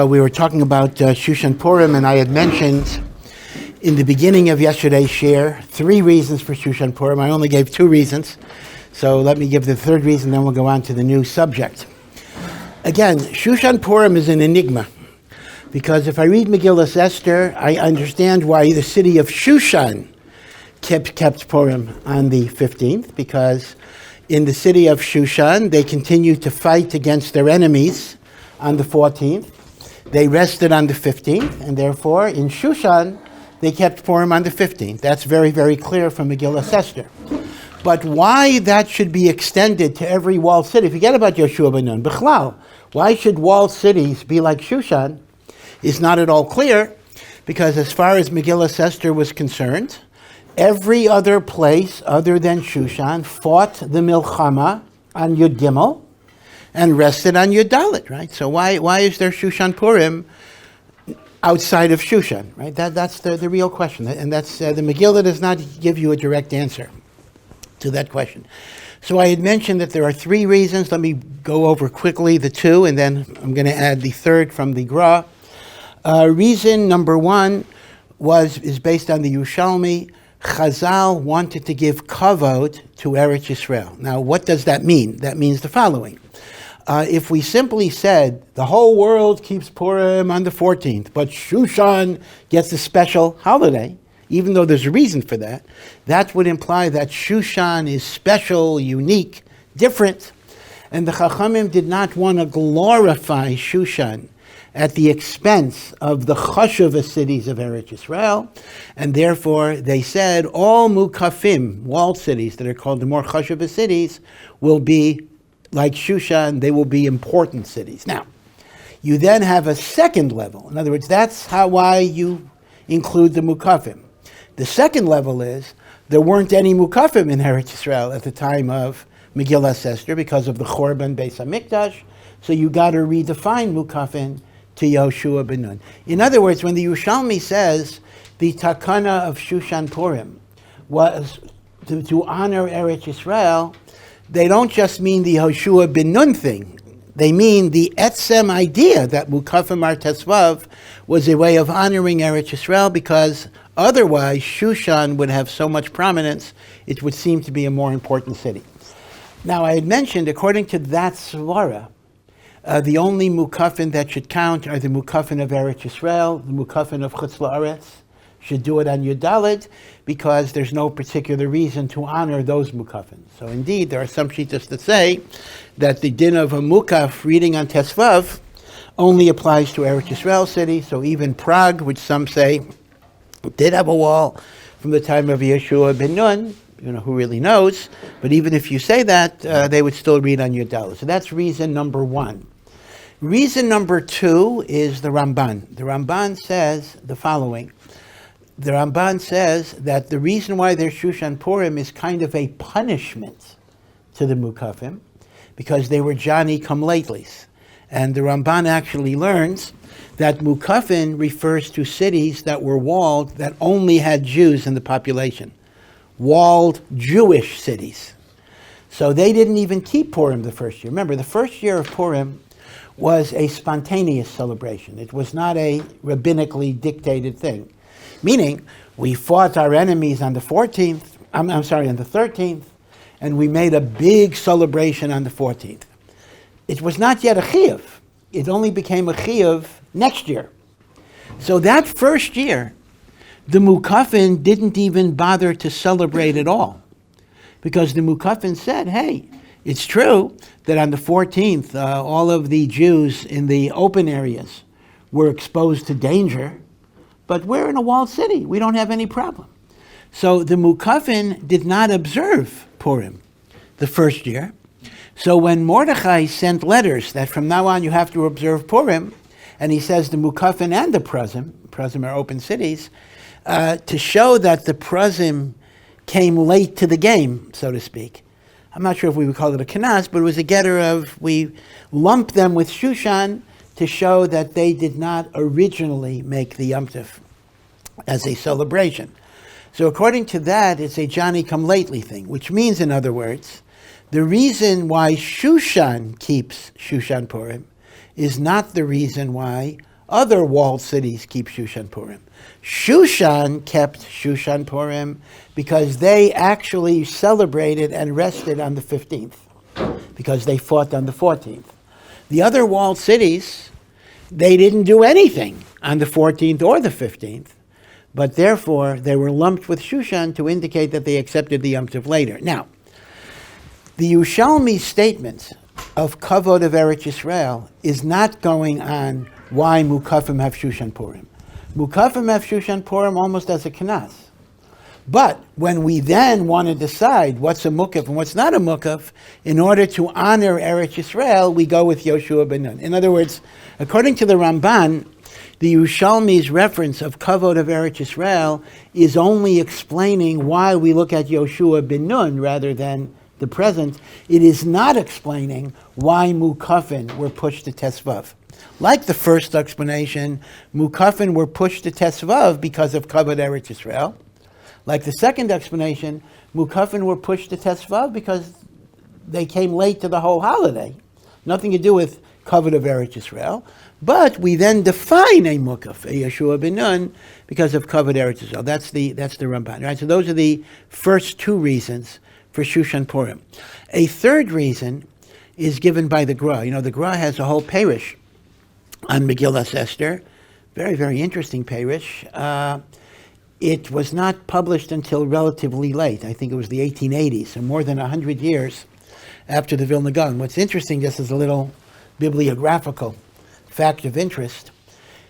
We were talking about Shushan Purim, and I had mentioned in the beginning of yesterday's share 3 reasons for Shushan Purim. I only gave 2 reasons, so let me give the 3rd reason, then we'll go on to the new subject. Again, Shushan Purim is an enigma, because if I read Megillah Esther, I understand why the city of Shushan kept Purim on the 15th, because in the city of Shushan, they continued to fight against their enemies on the 14th. They rested on the 15th, and therefore, in Shushan, they kept Purim on the 15th. That's very, very clear from Megillah Esther. But why that should be extended to every walled city, forget about Yehoshua ben Nun, Bichlal, why should walled cities be like Shushan, is not at all clear, because as far as Megillah Esther was concerned, every other place other than Shushan fought the Milchama on Yud Gimel, and rested on Yud Dalet, right? So why is there Shushan Purim outside of Shushan, right? That's the real question, and that's the Megillah does not give you a direct answer to that question. So I had mentioned that there are 3 reasons. Let me go over quickly the 2, and then I'm going to add the 3rd from the Gra. Reason number 1 is based on the Yerushalmi. Chazal wanted to give kavod to Eretz Yisrael. Now, what does that mean? That means the following. If we simply said the whole world keeps Purim on the 14th, but Shushan gets a special holiday, even though there's a reason for that, that would imply that Shushan is special, unique, different. And the Chachamim did not want to glorify Shushan at the expense of the chashuva cities of Eretz Yisrael, and therefore they said all mukafim, walled cities that are called the more chashuva cities, will be like Shushan, they will be important cities. Now, you then have a second level. In other words, that's why you include the Mukafim. The second level is, there weren't any Mukafim in Eretz Yisrael at the time of Megillah Esther because of the Chorban Beis HaMikdash, so you got to redefine Mukafim to Yehoshua ben Nun. In other words, when the Yerushalmi says the takana of Shushan Purim was to honor Eretz Yisrael, they don't just mean the Yehoshua ben Nun thing. They mean the etzem idea that Mukafim Ar Tesvav was a way of honoring Eretz Yisrael, because otherwise Shushan would have so much prominence, it would seem to be a more important city. Now, I had mentioned, according to that svara, the only Mukafim that should count are the Mukafim of Eretz Yisrael, the Mukafim of Chutz La'aretz should do it on Yud Dalet, because there's no particular reason to honor those Mukafim. So indeed, there are some shittas that say that the din of a Mukaf reading on Tesvav only applies to Eretz Yisrael city, so even Prague, which some say did have a wall from the time of Yehoshua ben Nun, who really knows, but even if you say that, they would still read on Yud Dalet. So that's reason number 1. Reason number 2 is the Ramban. The Ramban says the following. The Ramban says that the reason why there's Shushan Purim is kind of a punishment to the Mukafim, because they were Johnny come latelys. And the Ramban actually learns that Mukafim refers to cities that were walled that only had Jews in the population. Walled Jewish cities. So they didn't even keep Purim the first year. Remember, the first year of Purim was a spontaneous celebration. It was not a rabbinically dictated thing. Meaning, we fought our enemies on the 14th, on the 13th, and we made a big celebration on the 14th. It was not yet a chiyuv. It only became a chiyuv next year. So that first year, the Mukafim didn't even bother to celebrate at all, because the Mukafim said, hey, it's true that on the 14th, all of the Jews in the open areas were exposed to danger, but we're in a walled city. We don't have any problem. So the Mukafim did not observe Purim the first year. So when Mordechai sent letters that from now on you have to observe Purim, and he says the Mukafim and the Prazim are open cities, to show that the Prazim came late to the game, so to speak. I'm not sure if we would call it a kanas, but it was a getter of, we lumped them with Shushan to show that they did not originally make the Yom Tov as a celebration. So according to that, it's a Johnny-come-lately thing, which means, in other words, the reason why Shushan keeps Shushan Purim is not the reason why other walled cities keep Shushan Purim. Shushan kept Shushan Purim because they actually celebrated and rested on the 15th, because they fought on the 14th. The other walled cities, they didn't do anything on the 14th or the 15th, but therefore they were lumped with Shushan to indicate that they accepted the Yom Tov later. Now, the Yerushalmi statement of Kavod of Eretz Yisrael is not going on why Mukafim have Shushan Purim. Mukafim have Shushan Purim almost as a Knas. But when we then want to decide what's a Mukaf and what's not a Mukaf, in order to honor Eretz Yisrael, we go with Yoshua ben Nun. In other words, according to the Ramban, the Yerushalmi's reference of Kavod of Eretz Yisrael is only explaining why we look at Yoshua ben Nun rather than the present. It is not explaining why Mukafin were pushed to Tesvav. Like the first explanation, Mukafin were pushed to Tesvav because of Kavod Eretz Yisrael. Like the second explanation, Mukafin were pushed to Tesvav because they came late to the whole holiday. Nothing to do with Kavod of Eretz Yisrael. But we then define a Mukaf, a Yeshua ben Nun, because of Kavod Eretz Yisrael. That's the Ramban. Right? So those are the first two reasons for Shushan Purim. A third reason is given by the Gra. You know, the Gra has a whole parish on Megillah Esther. Very, very interesting parish. It was not published until relatively late. I think it was the 1880s, so more than 100 years after the Vilna Gaon. What's interesting, just as a little bibliographical fact of interest,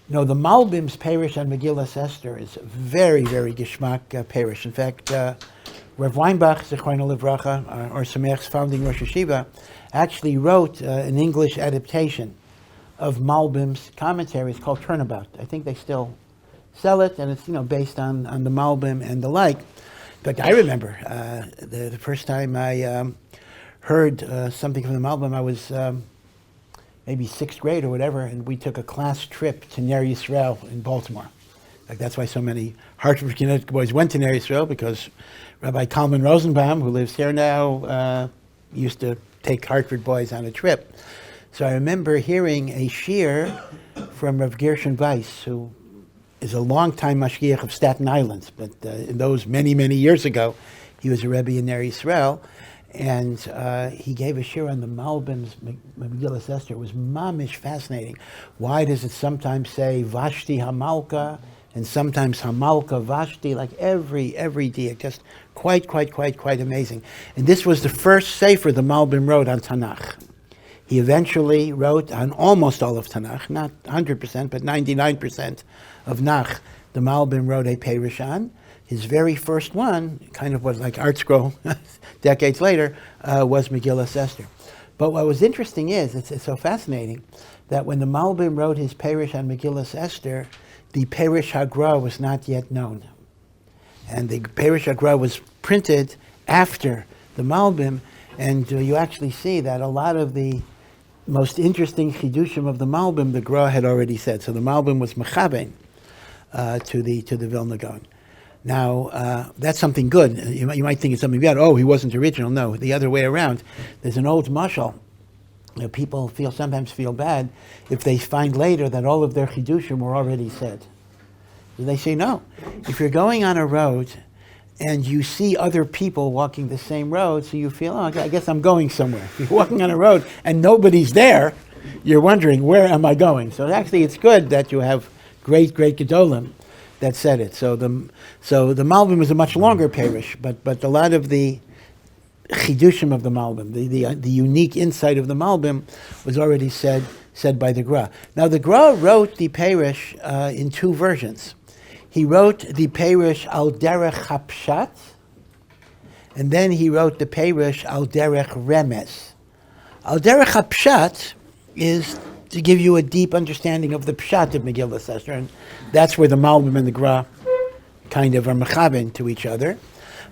you know, the Malbim's parish on Megillah Esther is a very, very geschmack parish. In fact, Rav Weinbach, Zichrono Livracha, Ohr Somayach's founding Rosh Yeshiva, actually wrote an English adaptation of Malbim's commentaries called Turnabout. I think they still sell it, and it's, you know, based on the Malbim and the like. In fact, I remember the first time I heard something from the Malbim, I was maybe sixth grade or whatever, and we took a class trip to Ner Yisrael in Baltimore. Like, that's why so many Hartford, Connecticut boys went to Ner Yisrael, because Rabbi Kalman Rosenbaum, who lives here now, used to take Hartford boys on a trip. So I remember hearing a shiur from Rav Gershon Weiss, who is a longtime mashgiach of Staten Island, but in those many, many years ago, he was a Rebbe in Ner Yisrael, and he gave a shiur on the Malbim's Megillah Esther. It was mamish fascinating. Why does it sometimes say Vashti Hamalka, and sometimes Hamalka Vashti, like every diak, just quite amazing. And this was the first sefer the Malbim wrote on Tanakh. He eventually wrote on almost all of Tanakh, not 100%, but 99% of Nach. The Malbim wrote a Perush on. His very first one, kind of was like Art Scroll decades later, was Megillah Esther. But what was interesting is, it's so fascinating, that when the Malbim wrote his Perush on Megillah Esther, the Perush HaGra was not yet known. And the Perush HaGra was printed after the Malbim, and you actually see that a lot of the most interesting chidushim of the Malbim, the Gra had already said. So the Malbim was mechaben to the Vilna Gaon. Now, that's something good. You might think it's something bad. Oh, he wasn't original. No, the other way around. There's an old mashal. You know, people sometimes feel bad if they find later that all of their chidushim were already said. So they say, no. If you're going on a road and you see other people walking the same road, so you feel, oh, I guess I'm going somewhere. If you're walking on a road and nobody's there, you're wondering, where am I going? So actually, it's good that you have great gedolim that said it. So the Malbim is a much longer parish, but a lot of the chidushim of the Malbim, the unique insight of the Malbim, was already said by the Gra. Now the Gra wrote the parish in two versions. He wrote the parish al derech hapshat, and then he wrote the parish al derech remes. Al derech hapshat is to give you a deep understanding of the pshat of Megillah Esther, and that's where the Malbim and the Gra kind of are mechaben to each other.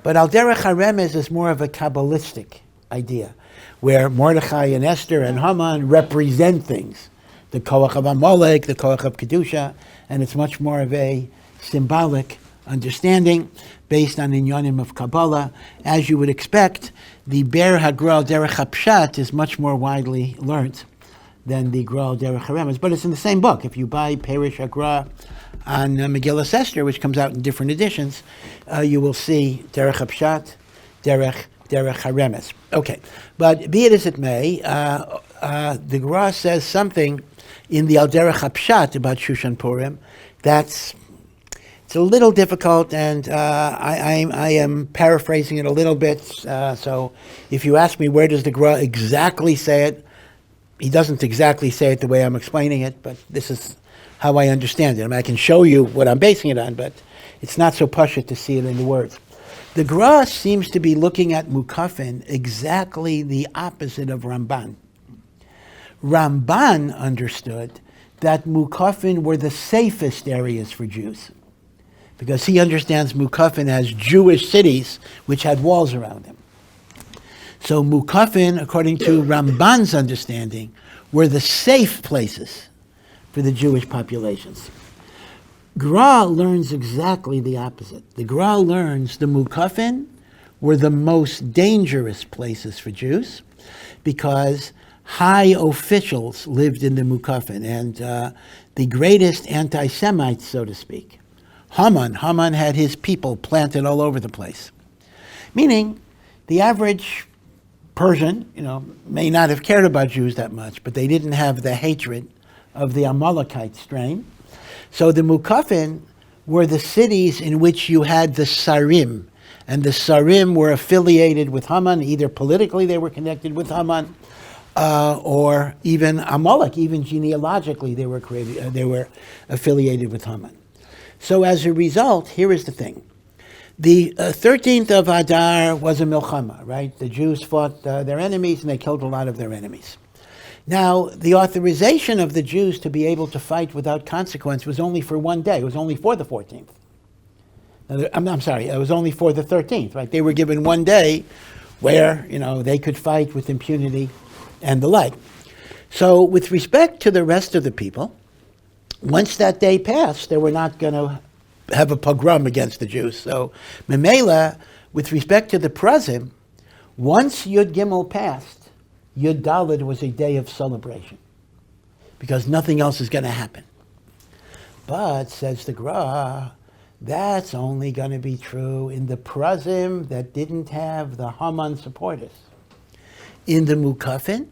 But al derech haremes is more of a Kabbalistic idea, where Mordechai and Esther and Haman represent things. The koach of Amalek, the koach of Kedusha, and it's much more of a symbolic understanding based on inyanim of Kabbalah. As you would expect, the Ber Hagra al derech hapshat is much more widely learnt than the Gra al Derech HaRemes, but it's in the same book. If you buy Perish HaGra on Megillah Esther, which comes out in different editions, you will see Derech HaPshat, Derech HaRemes. Okay, but be it as it may, the Gra says something in the Al Derech HaPshat about Shushan Purim it's a little difficult, and I am paraphrasing it a little bit. So if you ask me where does the Gra exactly say it, he doesn't exactly say it the way I'm explaining it, but this is how I understand it. I mean, I can show you what I'm basing it on, but it's not so pashut to see it in the words. The Gra seems to be looking at Mukafin exactly the opposite of Ramban. Ramban understood that Mukafin were the safest areas for Jews, because he understands Mukafin as Jewish cities which had walls around them. So Mukafin, according to Ramban's understanding, were the safe places for the Jewish populations. Gra learns exactly the opposite. The Gra learns the Mukafin were the most dangerous places for Jews because high officials lived in the Mukafin, and the greatest anti-Semites, so to speak, Haman had his people planted all over the place. Meaning, the average Persian, may not have cared about Jews that much, but they didn't have the hatred of the Amalekite strain. So the Mukafin were the cities in which you had the Sarim, and the Sarim were affiliated with Haman. Either politically they were connected with Haman, or even Amalek, even genealogically they were affiliated with Haman. So as a result, here is the thing. The 13th of Adar was a milchama, right? The Jews fought their enemies and they killed a lot of their enemies. Now, the authorization of the Jews to be able to fight without consequence was only for one day. It was only for the 14th. I'm sorry, it was only for the 13th, right? They were given one day where, they could fight with impunity and the like. So with respect to the rest of the people, once that day passed, they were not going to have a pogrom against the Jews. So, Memela, with respect to the Prazim, once Yud Gimel passed, Yud Daled was a day of celebration, because nothing else is going to happen. But, says the Gra, that's only going to be true in the Prazim that didn't have the Haman supporters. In the Mukafin,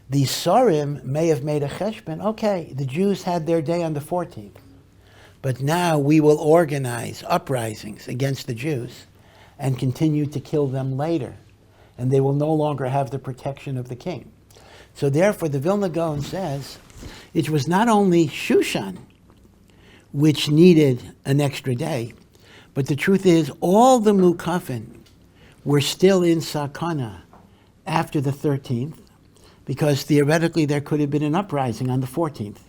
the Sarim may have made a cheshbon. Okay, the Jews had their day on the 14th. But now we will organize uprisings against the Jews and continue to kill them later. And they will no longer have the protection of the king. So therefore, the Vilna Gaon says, it was not only Shushan which needed an extra day, but the truth is all the Mukafin were still in Sakana after the 13th, because theoretically there could have been an uprising on the 14th,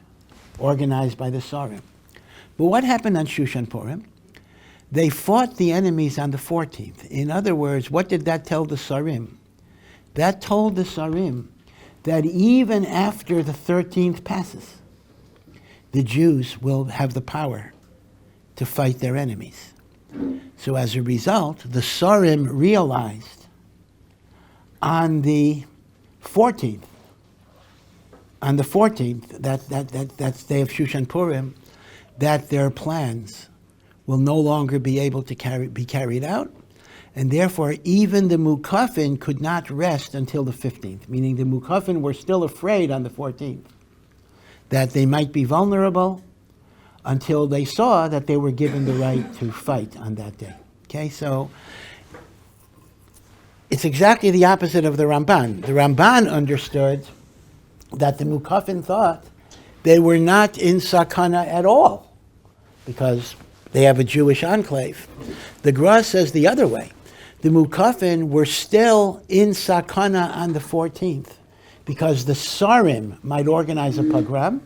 organized by the Sarim. But what happened on Shushan Purim? They fought the enemies on the 14th. In other words, what did that tell the Sarim? That told the Sarim that even after the 13th passes, the Jews will have the power to fight their enemies. So as a result, the Sarim realized on the 14th, that day of Shushan Purim, that their plans will no longer be able to be carried out, and therefore even the Mukafin could not rest until the 15th, meaning the Mukafin were still afraid on the 14th that they might be vulnerable until they saw that they were given the right to fight on that day. Okay, so it's exactly the opposite of the Ramban. The Ramban understood that the Mukafin thought they were not in Sakana at all, because they have a Jewish enclave. The Gra says the other way. The Mukafin were still in Sakana on the 14th, because the Sarim might organize a pogrom,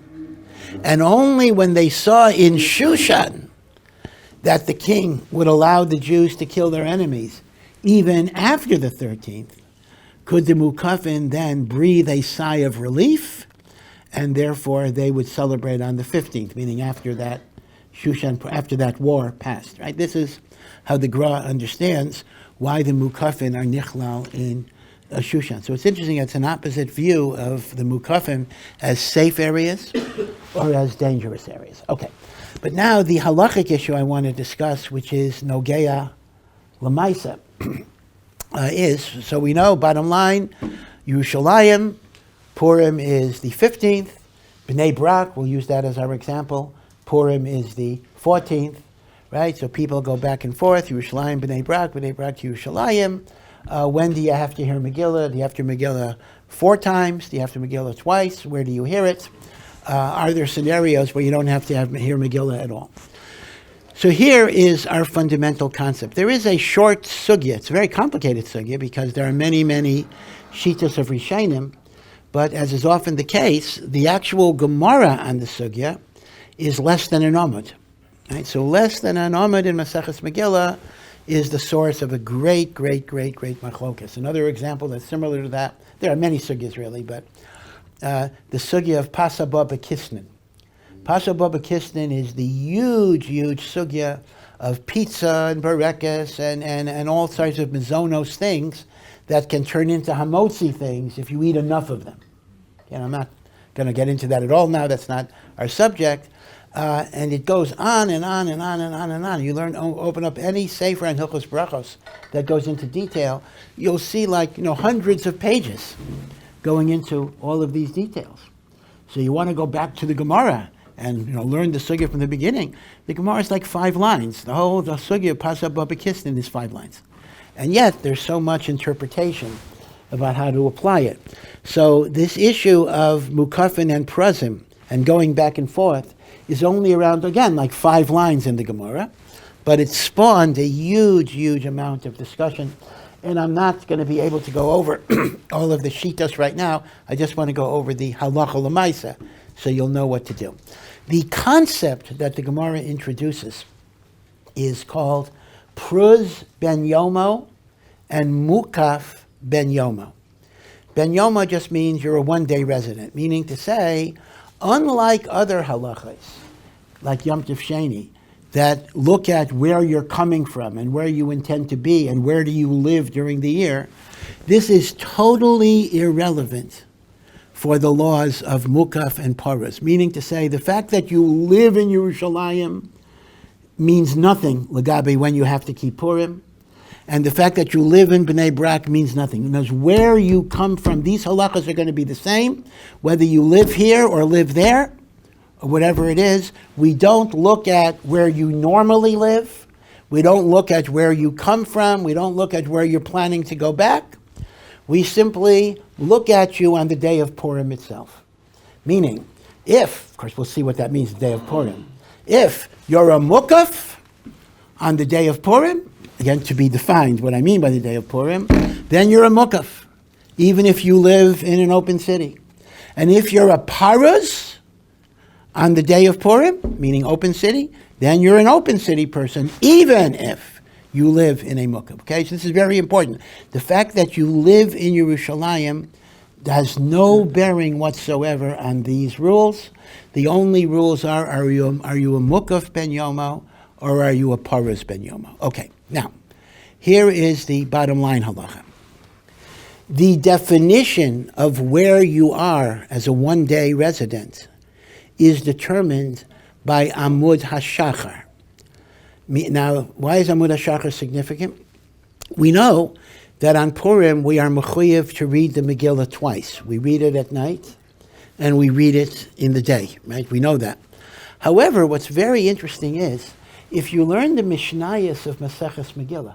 and only when they saw in Shushan that the king would allow the Jews to kill their enemies, even after the 13th, could the Mukafin then breathe a sigh of relief, and therefore they would celebrate on the 15th, meaning after that after that war passed. Right? This is how the Gra understands why the Mukafin are nichlal in Shushan. So it's interesting, it's an opposite view of the Mukafim as safe areas or as dangerous areas. Okay, but now the halachic issue I want to discuss, which is Nogeya Lamaisa, so we know, bottom line, Yerushalayim, Purim is the 15th, Bnei Brak, we'll use that as our example, Purim is the 14th, right? So people go back and forth, Yerushalayim, Bnei Brak to Yerushalayim. When do you have to hear Megillah? Do you have to hear Megillah 4 times? Do you have to hear Megillah twice? Where do you hear it? Are there scenarios where you don't have to hear Megillah at all? So here is our fundamental concept. There is a short sugya. It's a very complicated sugya because there are many, many shitas of Rishonim. But as is often the case, the actual Gemara on the sugya is less than an amud. Right? So less than an amud in Maseches Megillah is the source of a great machlokas. Another example that's similar to that, there are many sugyas really, but the sugya of Pasa Baba Kisnin. Pasa Baba Kisnin is the huge sugya of pizza and barekes and all sorts of mizonos things that can turn into hamotzi things if you eat enough of them. And I'm not going to get into that at all now, that's not our subject. And it goes on and on and on and on and on. You open up any Sefer and Hilchos Brachos that goes into detail, you'll see hundreds of pages going into all of these details. So you want to go back to the Gemara and learn the sugya from the beginning. The Gemara is like 5 lines. The sugya of Pasa Baba Kisnin is 5 lines. And yet there's so much interpretation about how to apply it. So this issue of Mukafin and Prazim and going back and forth is only around, again, like 5 lines in the Gemara, but it spawned a huge amount of discussion. And I'm not going to be able to go over all of the shitas right now. I just want to go over the halacha l'maisa, so you'll know what to do. The concept that the Gemara introduces is called Pruz ben Yomo and Mukaf ben Yomo. Ben Yomo just means you're a one-day resident, meaning to say, unlike other halachas, like Yom Tov Sheni, that look at where you're coming from and where you intend to be and where do you live during the year, this is totally irrelevant for the laws of Mukaf and Paras, meaning to say the fact that you live in Yerushalayim means nothing, Lagabe, when you have to keep Purim, and the fact that you live in Bnei Brak means nothing. Because where you come from, these halachas are going to be the same, whether you live here or live there, or whatever it is. We don't look at where you normally live. We don't look at where you come from. We don't look at where you're planning to go back. We simply look at you on the day of Purim itself. Meaning, if, of course we'll see what that means, the day of Purim. If you're a mukaf on the day of Purim, again, to be defined what I mean by the day of Purim, then you're a mukaf, even if you live in an open city. And if you're a paras on the day of Purim, meaning open city, then you're an open city person, even if you live in a mukaf. Okay, so this is very important. The fact that you live in Yerushalayim has no bearing whatsoever on these rules. The only rules are you a mukaf ben yomo, or are you a paras ben yomo? Okay, now, here is the bottom line halacha. The definition of where you are as a one-day resident is determined by Amud HaShachar. Now, why is Amud HaShachar significant? We know that on Purim we are mechuyev to read the Megillah twice. We read it at night and we read it in the day, right? We know that. However, what's very interesting is, if you learn the Mishnayos of Maseches Megillah,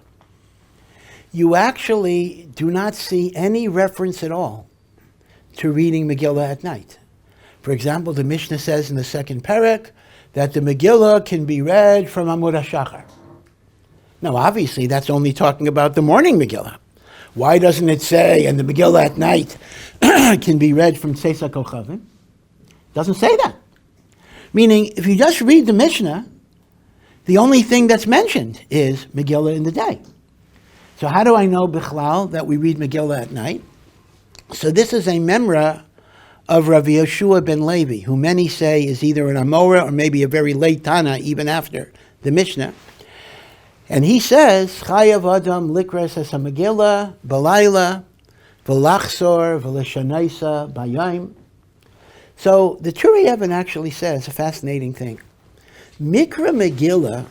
you actually do not see any reference at all to reading Megillah at night. For example, the Mishnah says in the second perek that the Megillah can be read from Amud HaShachar. Now, obviously, that's only talking about the morning Megillah. Why doesn't it say, and the Megillah at night can be read from Tzeis HaKochavim? It doesn't say that. Meaning, if you just read the Mishnah, the only thing that's mentioned is Megillah in the day. So how do I know, Bichlal, that we read Megillah at night? So this is a memra of Rav Yeshua ben Levi, who many say is either an Amora or maybe a very late Tana, even after the Mishnah. And he says, Chayav Adam likras es Megillah balayla v'lachzor v'leshanaisa bayayim. So the Turei Even actually says a fascinating thing. Mikra Megillah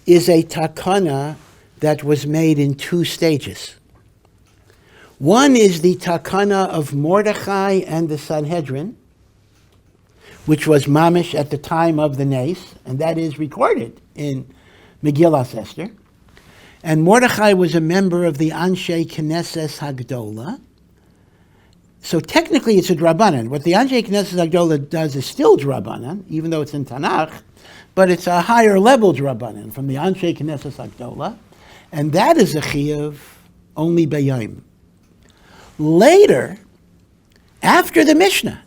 is a takana that was made in two stages. One is the takana of Mordechai and the Sanhedrin, which was mamish at the time of the Nes, and that is recorded in Megillah Esther. And Mordechai was a member of the Anshe Knesses Hagdola. So technically it's a Drabanan. What the Anshe Knesses Hagdola does is still Drabanan, even though it's in Tanakh, but it's a higher level Drabanan from the Anshe Knesses Hagdola, and that is a Chiyuv only Bayayim. Later, after the Mishnah,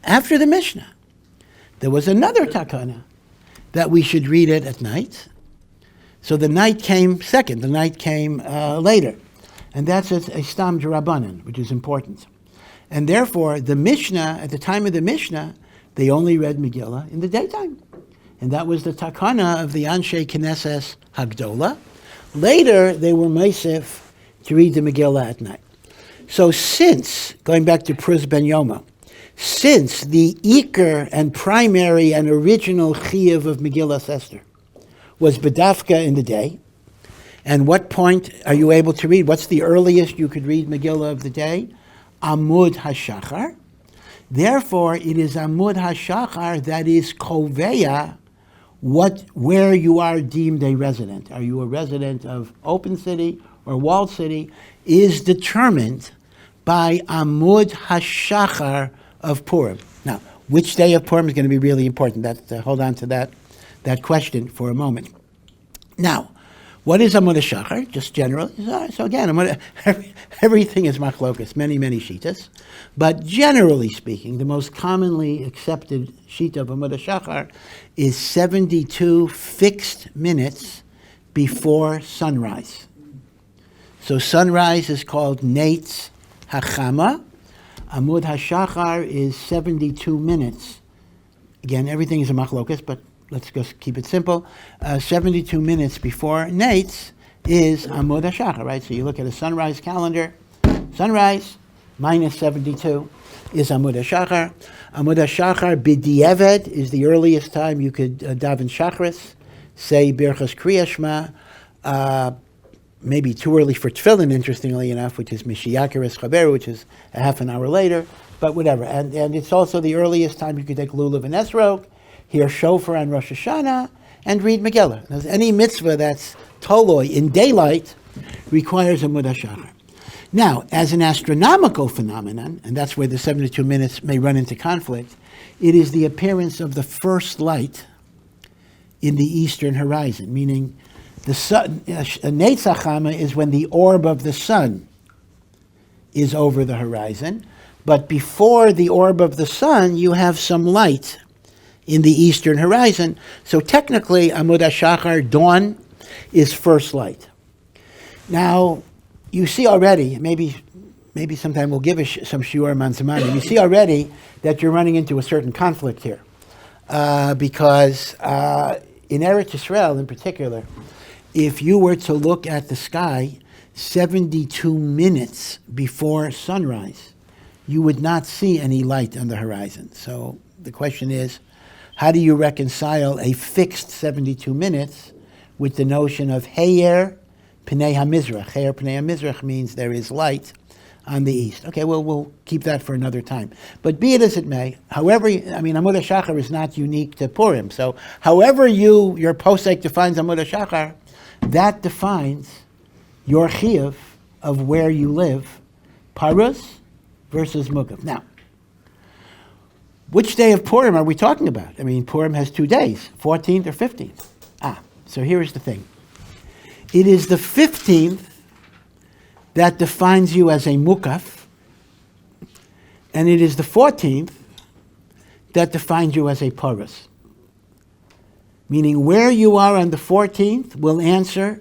there was another takana that we should read it at night. So the night came second, the night came later. And that's a stam drabanan, which is important. And therefore, the Mishnah, at the time of the Mishnah, they only read Megillah in the daytime. And that was the takana of the Anshe Knesses Hagdola. Later, they were meisif to read the Megillah at night. So since, going back to Pruz Ben Yoma, since the Iker and primary and original Chiyuv of Megillah Esther was Bedafka in the day, and what point are you able to read? What's the earliest you could read Megillah of the day? Amud HaShachar. Therefore, it is Amud HaShachar that is Koveya, where you are deemed a resident. Are you a resident of open city or walled city is determined by Amud HaShachar of Purim. Now, which day of Purim is going to be really important? Hold on to that question for a moment. Now, what is Amud HaShachar? Just generally. So again, everything is machlokas, many shitas. But generally speaking, the most commonly accepted shita of Amud HaShachar is 72 fixed minutes before sunrise. So sunrise is called Neitz Hachama. Amud HaShachar is 72 minutes. Again, everything is a machlokas, but let's just keep it simple. 72 minutes before Neitz is Amud HaShachar, right? So you look at a sunrise calendar. Sunrise minus 72 is Amud HaShachar. Amud HaShachar b'di'eved is the earliest time you could daven Shachris, say Birchas Kriya Shema, maybe too early for Tefillin, interestingly enough, which is Mishiyakeres Chaber, which is a half an hour later, but whatever. And it's also the earliest time you could take Lulav and Esrog, hear Shofar on Rosh Hashanah, and read Megillah. Now, any mitzvah that's Toloi in daylight requires a Amud HaShachar. Now, as an astronomical phenomenon, and that's where the 72 minutes may run into conflict, it is the appearance of the first light in the eastern horizon, meaning the sun, Neitz Hachama is when the orb of the sun is over the horizon, but before the orb of the sun, you have some light in the eastern horizon. So technically, Amud HaShachar, dawn, is first light. Now, you see already, maybe sometime we'll give some shiur manzamani. You see already that you're running into a certain conflict here, because in Eretz Yisrael in particular, if you were to look at the sky 72 minutes before sunrise, you would not see any light on the horizon. So the question is, how do you reconcile a fixed 72 minutes with the notion of Heyer Pnei HaMizrach? Heyer Pnei HaMizrach means there is light on the east. Okay, well, we'll keep that for another time. But be it as it may, however, Amud HaShachar is not unique to Purim. So however your posek defines Amud HaShachar, that defines your chiyuv of where you live, Parus versus Mukav. Now, which day of Purim are we talking about? Purim has 2 days, 14th or 15th. So here is the thing. It is the 15th that defines you as a Mukaf, and it is the 14th that defines you as a Parus. Meaning where you are on the 14th will answer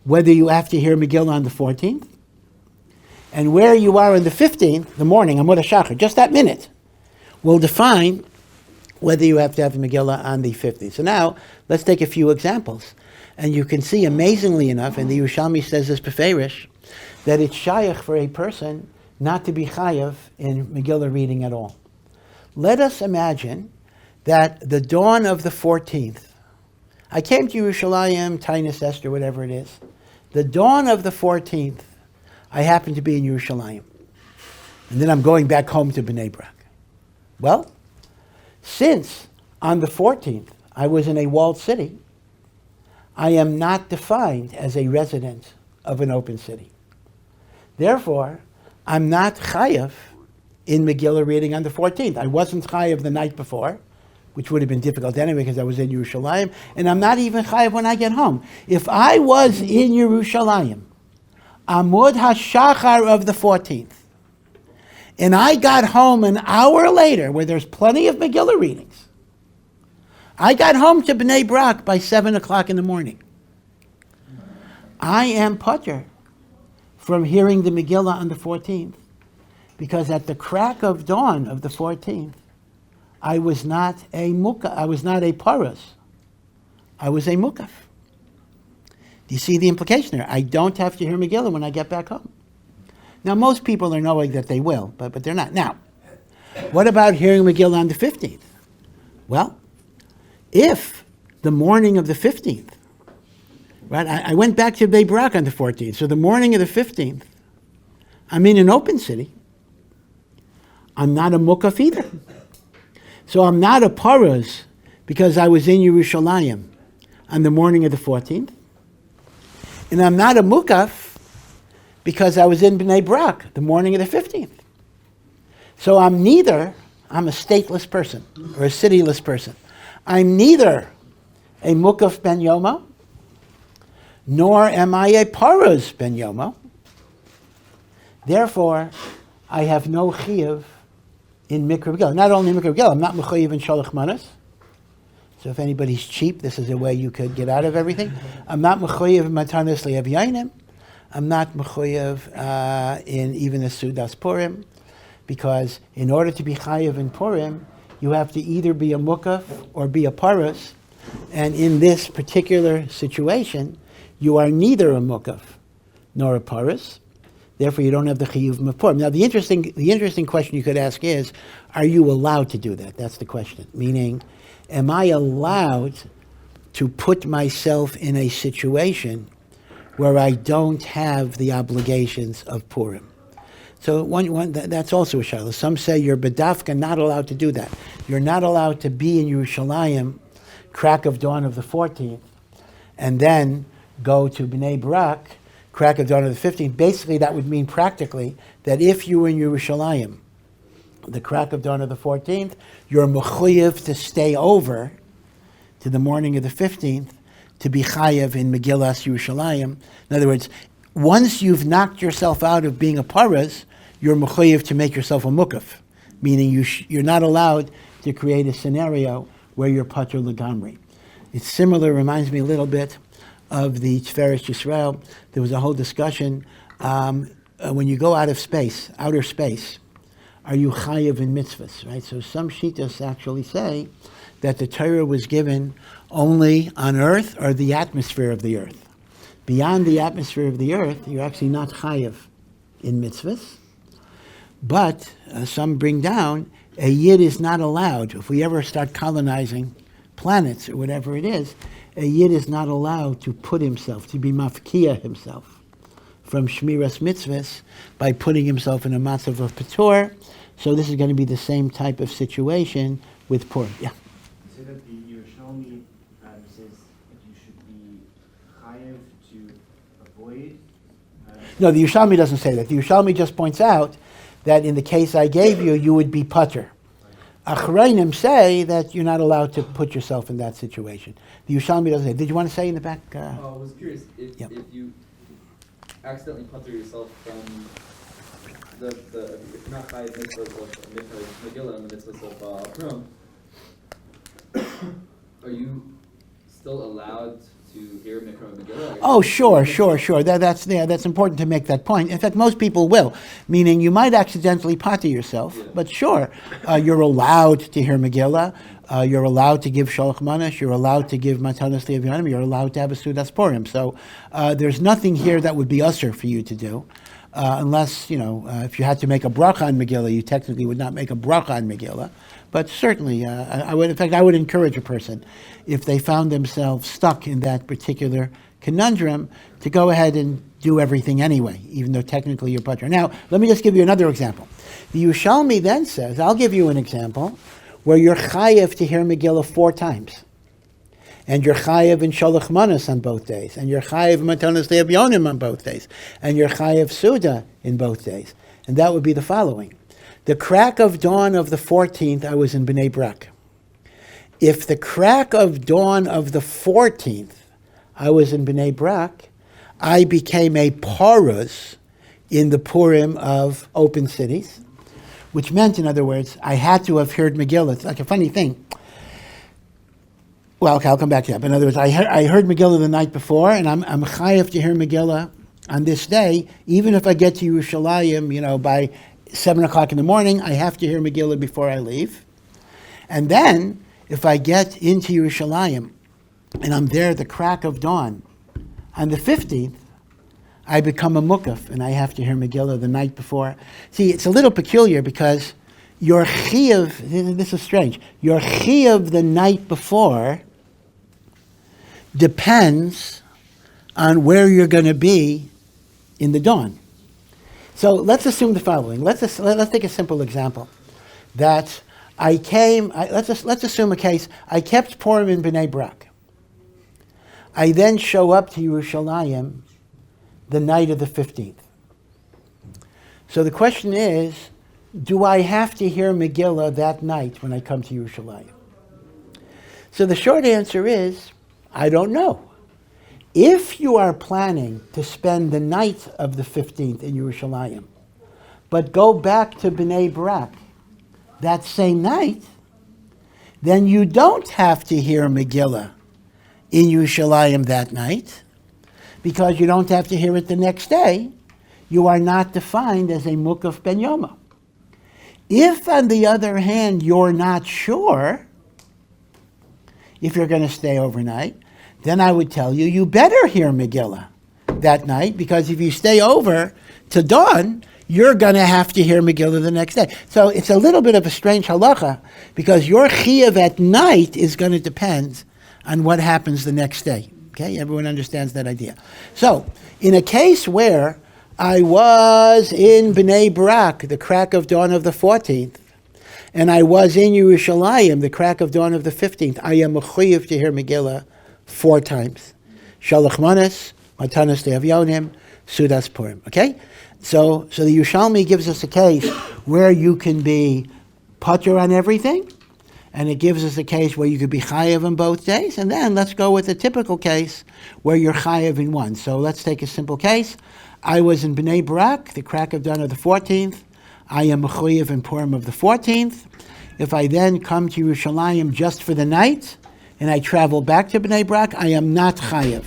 whether you have to hear Megillah on the 14th, and where you are on the 15th, the morning, Amud HaShachar, just that minute, will define whether you have to have Megillah on the 15th. So now, let's take a few examples. And you can see, amazingly enough, and the Yerushalmi says this beferish, that it's shaykh for a person not to be chayav in Megillah reading at all. Let us imagine that the dawn of the 14th, I came to Yerushalayim, Tainus Esther, whatever it is. The dawn of the 14th, I happen to be in Yerushalayim. And then I'm going back home to Bnei Brak. Well, since on the 14th I was in a walled city, I am not defined as a resident of an open city. Therefore, I'm not chayav in Megillah reading on the 14th. I wasn't chayav the night before, which would have been difficult anyway because I was in Yerushalayim, and I'm not even chayav when I get home. If I was in Yerushalayim, Amud HaShachar of the 14th, and I got home an hour later, where there's plenty of Megillah readings, I got home to Bnei Brak by 7 o'clock in the morning. I am patur from hearing the Megillah on the 14th, because at the crack of dawn of the 14th, I was not a paras. I was a mukaf. Do you see the implication there? I don't have to hear Megillah when I get back home. Now, most people are knowing that they will, but they're not. Now, what about hearing Megillah on the 15th? Well, if the morning of the 15th, right, I went back to Bnei Brak on the 14th, so the morning of the 15th, I'm in an open city. I'm not a mukaf either. So I'm not a paras because I was in Yerushalayim on the morning of the 14th. And I'm not a mukaf because I was in Bnei Brak the morning of the 15th. So I'm a stateless person or a cityless person. I'm neither a mukaf ben yomo, nor am I a paras ben yomo. Therefore, I have no chiyuv in Mikra Megillah. Not only in Mikra Megillah, I'm not mechayiv in Shalach Manas. So if anybody's cheap, this is a way you could get out of everything. I'm not mechayiv in Matanis Le'ev Yainim. I'm not mechayiv in even the Sudas Purim, because in order to be chayiv in Purim, you have to either be a mukaf or be a paras. And in this particular situation, you are neither a mukaf nor a paras. Therefore, you don't have the chiyuv of Purim. Now, the interesting question you could ask is, are you allowed to do that? That's the question. Meaning, am I allowed to put myself in a situation where I don't have the obligations of Purim? So that's also a shaila. Some say you're bedafka not allowed to do that. You're not allowed to be in Yerushalayim, crack of dawn of the 14th, and then go to Bnei Brak, crack of dawn of the 15th. Basically, that would mean practically that if you were in Yerushalayim, the crack of dawn of the 14th, you're mechuyev to stay over to the morning of the 15th to be chayev in Megillas Yerushalayim. In other words, once you've knocked yourself out of being a paras, you're mechuyev to make yourself a mukaf, meaning you're not allowed to create a scenario where you're patur legamri. It's similar, reminds me a little bit of the Tiferes Yisrael. There was a whole discussion, when you go out of space, outer space, are you chayiv in mitzvahs, right? So some shittas actually say that the Torah was given only on earth or the atmosphere of the earth. Beyond the atmosphere of the earth, you're actually not chayiv in mitzvahs. But some bring down, a yid is not allowed, if we ever start colonizing planets or whatever it is, a yid is not allowed to put himself, to be mafkiya himself from shmiras mitzvahs by putting himself in a matzav of patur. So this is going to be the same type of situation with Purim. Yeah. You say that the Yerushalmi says that you should be chayev to avoid. No, the Yerushalmi doesn't say that. The Yerushalmi just points out that in the case I gave you, you would be patur. Achrayim say that you're not allowed to put yourself in that situation. The Yerushalmi doesn't say. Did you want to say in the back? I was curious if you accidentally patur yourself from if you're not chayav mitzvahs of Megillah and the mitzvahs of Purim, are you still allowed to hear Mikra Megillah? Oh, sure. That's important to make that point. In fact, most people will, meaning you might accidentally patur yourself, but sure, you're allowed to hear Megillah, you're allowed to give Shalach Manas, you're allowed to give Matanas Le'ev Yanim, you're allowed to have a Sudas Purim. So there's nothing here that would be usher for you to do. unless, if you had to make a bracha on Megillah, you technically would not make a bracha on Megillah. But certainly, I would encourage a person, if they found themselves stuck in that particular conundrum, to go ahead and do everything anyway, even though technically you're putter. Now, let me just give you another example. The Yerushalmi then says, I'll give you an example, where you're chayev to hear Megillah 4 times. And you're chayev in Sholach Manos on both days. And you're chayev Matanas Le'Avyonim on both days. And you're chayev Suda in both days. And that would be the following. The crack of dawn of the 14th, I was in Bnei Brak. If the crack of dawn of the 14th, I was in Bnei Brak, I became a parus in the Purim of open cities, which meant, in other words, I had to have heard Megillah. It's like a funny thing. Well, okay, I'll come back to that. But in other words, I heard Megillah the night before, and I'm chayav to hear Megillah on this day, even if I get to Yerushalayim, by 7 o'clock in the morning, I have to hear Megillah before I leave. And then, if I get into Yerushalayim, and I'm there at the crack of dawn, on the 15th, I become a mukaf, and I have to hear Megillah the night before. See, it's a little peculiar because your chiyuv, this is strange, your chiyuv the night before depends on where you're going to be in the dawn. So let's assume the following. Let's take a simple example. That let's assume a case, I kept Purim in Bnei Brak. I then show up to Yerushalayim the night of the 15th. So the question is, do I have to hear Megillah that night when I come to Yerushalayim? So the short answer is, I don't know. If you are planning to spend the night of the 15th in Yerushalayim, but go back to Bnei Brak that same night, then you don't have to hear Megillah in Yerushalayim that night, because you don't have to hear it the next day. You are not defined as a mukaf ben yoma. If, on the other hand, you're not sure if you're going to stay overnight, then I would tell you, you better hear Megillah that night, because if you stay over to dawn, you're going to have to hear Megillah the next day. So it's a little bit of a strange halacha, because your chiyuv at night is going to depend on what happens the next day. Okay, everyone understands that idea. So, in a case where I was in Bnei Brak, the crack of dawn of the 14th, and I was in Yerushalayim, the crack of dawn of the 15th, I am mechuyev to hear Megillah 4 times. Shalach Manos, Matanas Le'Avyonim, Sudas Purim. Okay? So the Yerushalmi gives us a case where you can be patur on everything, and it gives us a case where you could be chayev in both days, and then let's go with a typical case where you're chayev in one. So let's take a simple case. I was in Bnei Brak, the crack of dawn of the 14th. I am mechuyev in Purim of the 14th. If I then come to Yerushalayim just for the night, and I travel back to Bnei Brak, I am not chayev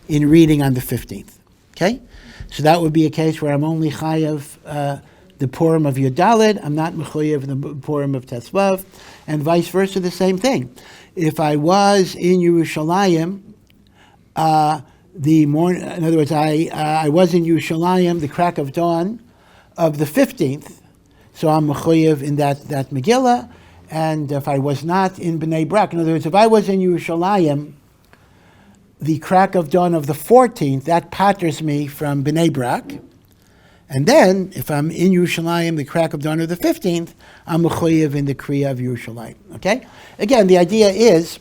in reading on the 15th. Okay? So that would be a case where I'm only chayev the Purim of Yudalid, I'm not mechuyev the Purim of Tesvav, and vice versa, the same thing. If I was in Yerushalayim, in other words, I was in Yerushalayim, the crack of dawn of the 15th, so I'm mechuyev in that Megillah, and if I was not in Bnei Brak, in other words, if I was in Yerushalayim, the crack of dawn of the 14th, that patters me from Bnei Brak. And then, if I'm in Yerushalayim, the crack of dawn of the 15th, I'm mechuyev in the Kriya of Yerushalayim. Okay? Again, the idea is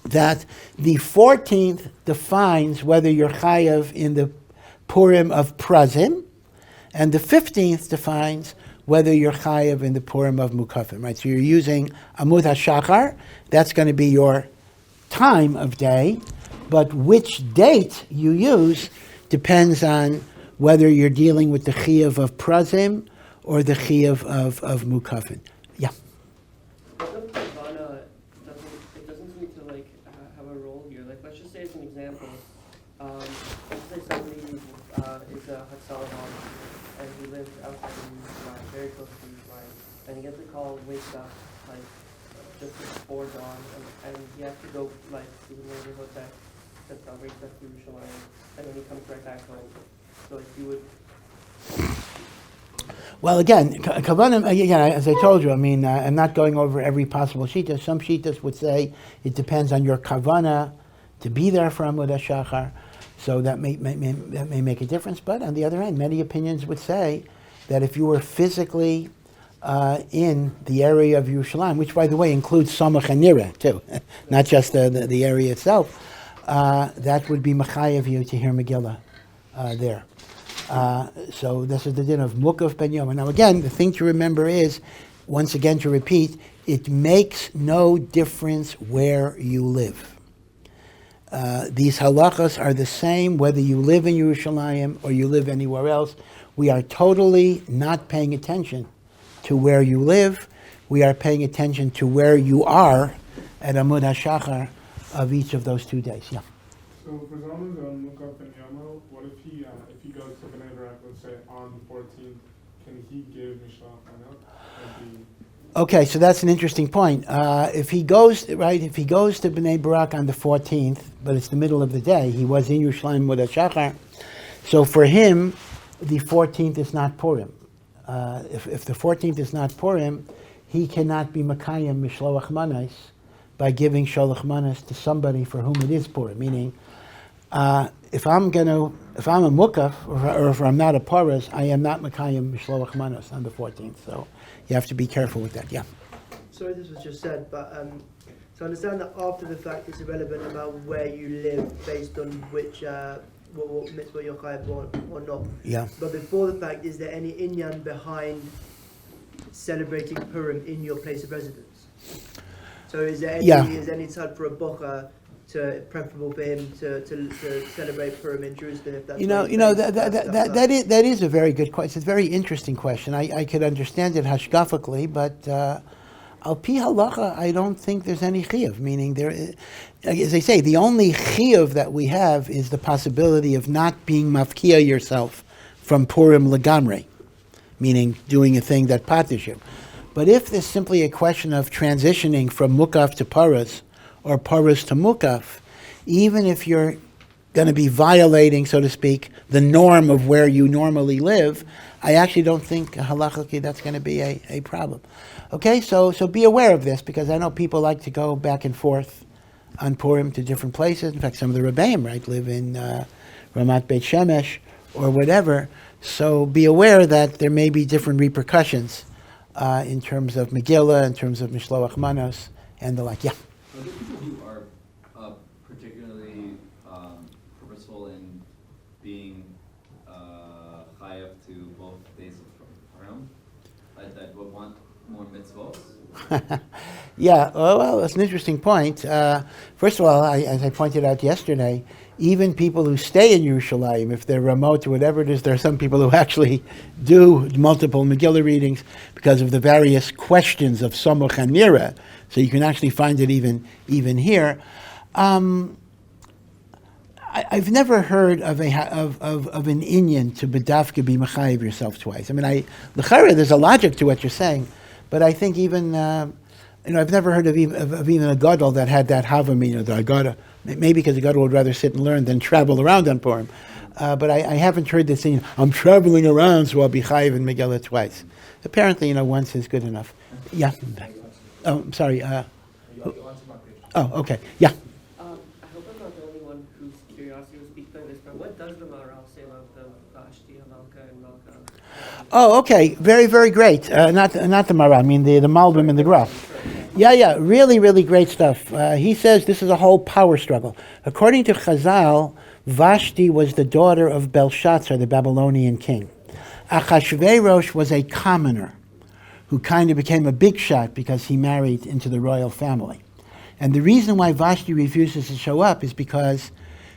that the 14th defines whether you're chayev in the Purim of Prazim, and the 15th defines whether you're chayev in the Purim of Mukafim. Right? So you're using Amud HaShachar, that's going to be your time of day, but which date you use depends on whether you're dealing with the chiyuv of prazim or the chiyuv of mukafin. Yeah. It doesn't seem to have a role here. Let's just say as an example, let's say somebody is a Hatzalah and he lives outside of Yisrael, very close to Yisrael, and he gets a call, wakes up just before dawn, and he has to go to the neighborhood that's right next to Yerushalayim, and then he comes right back home. So you would Well, again, kavanim, again, as I told you, I mean, I'm not going over every possible shita. Some shitas would say it depends on your kavana to be there for Amud HaShachar, so that may make a difference. But on the other hand, many opinions would say that if you were physically in the area of Yerushalayim, which, by the way, includes Samach and Nira, too, not just the area itself, that would be Machayev you to hear Megillah there. So this is the din of Mukaf Ben Yom. Now again, the thing to remember is, once again to repeat, it makes no difference where you live. These halachas are the same whether you live in Yerushalayim or you live anywhere else. We are totally not paying attention to where you live. We are paying attention to where you are at Amud HaShachar of each of those 2 days. Yeah. So for Zalman on Mukaf and Yama, what if he goes to Bnei Brak, let's say on the 14th, can he give Mishlach Hanot? Okay, so that's an interesting point. If he goes to Bnei Brak on the 14th, but it's the middle of the day, he was in Yerushalayim with HaShachar, so for him, the 14th is not Purim. If the 14th is not Purim, he cannot be Makayim Mishloach Manos by giving Sholach Manos to somebody for whom it is Purim. Meaning, if I'm a Mukaf, or if I'm not a Paras, I am not Makayim Mishloach Manos on the 14th. So you have to be careful with that. Yeah. Sorry, this was just said, but so I understand that after the fact it's irrelevant about where you live based on which what mitzvah you're chayav or not. Yeah. But before the fact, is there any inyan behind celebrating Purim in your place of residence? So is there any time for a bocha preferable for him to celebrate Purim in Jerusalem if that's that is a very good question. It's a very interesting question. I could understand it hashkafically, but al pi halacha, I don't think there's any chiyuv. Meaning, as I say, the only chiyuv that we have is the possibility of not being mafkia yourself from Purim legamrei, meaning doing a thing that patish you. But if there's simply a question of transitioning from mukaf to paras, or paras to mukaf, even if you're going to be violating, so to speak, the norm of where you normally live, I actually don't think halachically that's going to be a problem. Okay, so be aware of this, because I know people like to go back and forth on Purim to different places. In fact, some of the Rebbeim, right, live in Ramat Beit Shemesh or whatever. So be aware that there may be different repercussions in terms of Megillah, in terms of Mishloach Manos, and the like. Yeah. Are there people who are particularly purposeful in being chayav to both days of Purim, that would want more mitzvot? Yeah, well, that's an interesting point. First of all, as I pointed out yesterday, even people who stay in Yerushalayim, if they're remote or whatever it is, there are some people who actually do multiple Megillah readings because of the various questions of Samach and Nira. So you can actually find it even here. I've never heard of an inyan to bedafka be mechayiv yourself twice. I mean, l'chara, there's a logic to what you're saying, but I think even I've never heard of even a gadol that had that havamina. The agada, maybe because the gadol would rather sit and learn than travel around on Purim. But I haven't heard this saying, I'm traveling around, so I'll be chayiv in Megillah twice. Apparently, once is good enough. Yeah. Oh, I'm sorry. Oh, okay. Yeah. I hope I'm not the only one whose curiosity was piqued by this, but what does the Maharal say about the Vashti, Hamalka, and Malka? Oh, okay. Very, very great. Not the Maharal, I mean the Malbim and the Graf. Yeah. Really, really great stuff. He says this is a whole power struggle. According to Chazal, Vashti was the daughter of Belshazzar, the Babylonian king. Achashverosh was a commoner who kind of became a big shot because he married into the royal family. And the reason why Vashti refuses to show up is because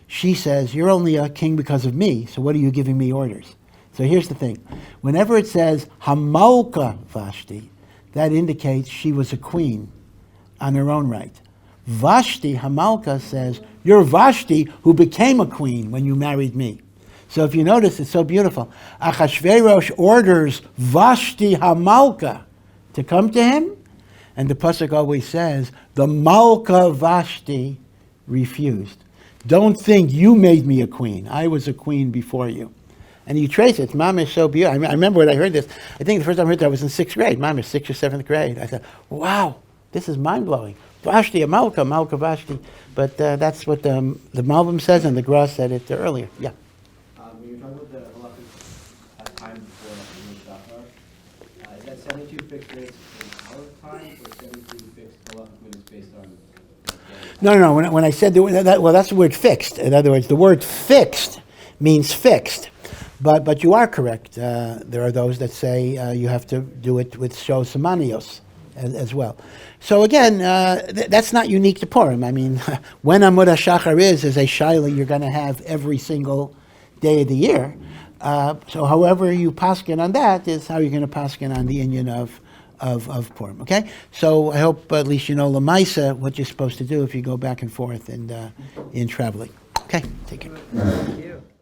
she says, you're only a king because of me, so what are you giving me orders? So here's the thing. Whenever it says Hamalka Vashti, that indicates she was a queen on her own right. Vashti, Hamalka, says, you're Vashti who became a queen when you married me. So if you notice, it's so beautiful. Achashverosh orders Vashti Hamalka to come to him, and the pasuk always says, the Malka Vashti refused. Don't think you made me a queen. I was a queen before you. And you trace it. Mom is so beautiful. I remember when I heard this. I think the first time I heard that I was in 6th grade. Mom is 6th or 7th grade. I thought, wow, this is mind-blowing. Vashti, a Malka Vashti. But that's what the Malbim says, and the Gra said it earlier. Yeah. When you're talking about the halachic time before Shachar, is that 72 fixed minutes in our time, or 72 fixed halachic minutes based on? No. When I said well, that's the word fixed. In other words, the word fixed means fixed. But you are correct. There are those that say you have to do it with Shos Samanios as well. So again, that's not unique to Purim. I mean, when Amud HaShachar is a shaila you're going to have every single day of the year. So however you paskin on that is how you're going to paskin on the inyan of Purim. Okay? So I hope at least you know Lamaisa what you're supposed to do if you go back and forth and in traveling. Okay? Take care. Thank you.